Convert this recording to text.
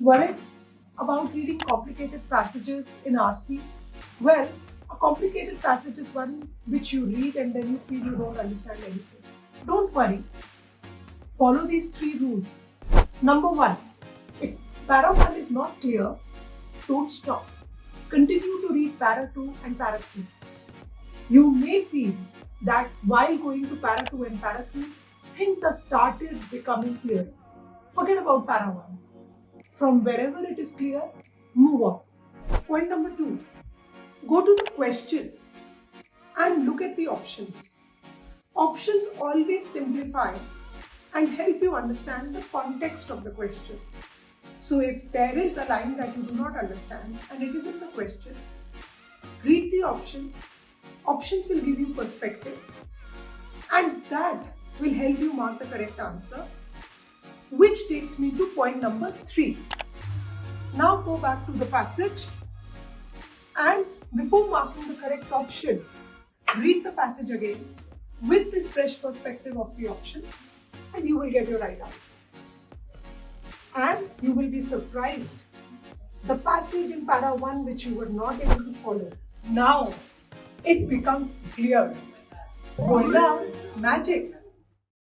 Worried about reading complicated passages in RC? Well, a complicated passage is one which you read and then you feel you don't understand anything. Don't worry. Follow these 3 rules. Number 1, if para 1 is not clear, don't stop. Continue to read para 2 and para 3. You may feel that while going to para 2 and para 3, things have started becoming clear. Forget about para 1. From wherever it is clear, move on. Point number 2, go to the questions and look at the options. Options always simplify and help you understand the context of the question. So if there is a line that you do not understand and it is in the questions, read the options. Options will give you perspective and that will help you mark the correct answer, which takes me to point number 3. Now go back to the passage and before marking the correct option, read the passage again with this fresh perspective of the options and you will get your right answer. And you will be surprised. The passage in para 1 which you were not able to follow, now it becomes clear. Noida, magic.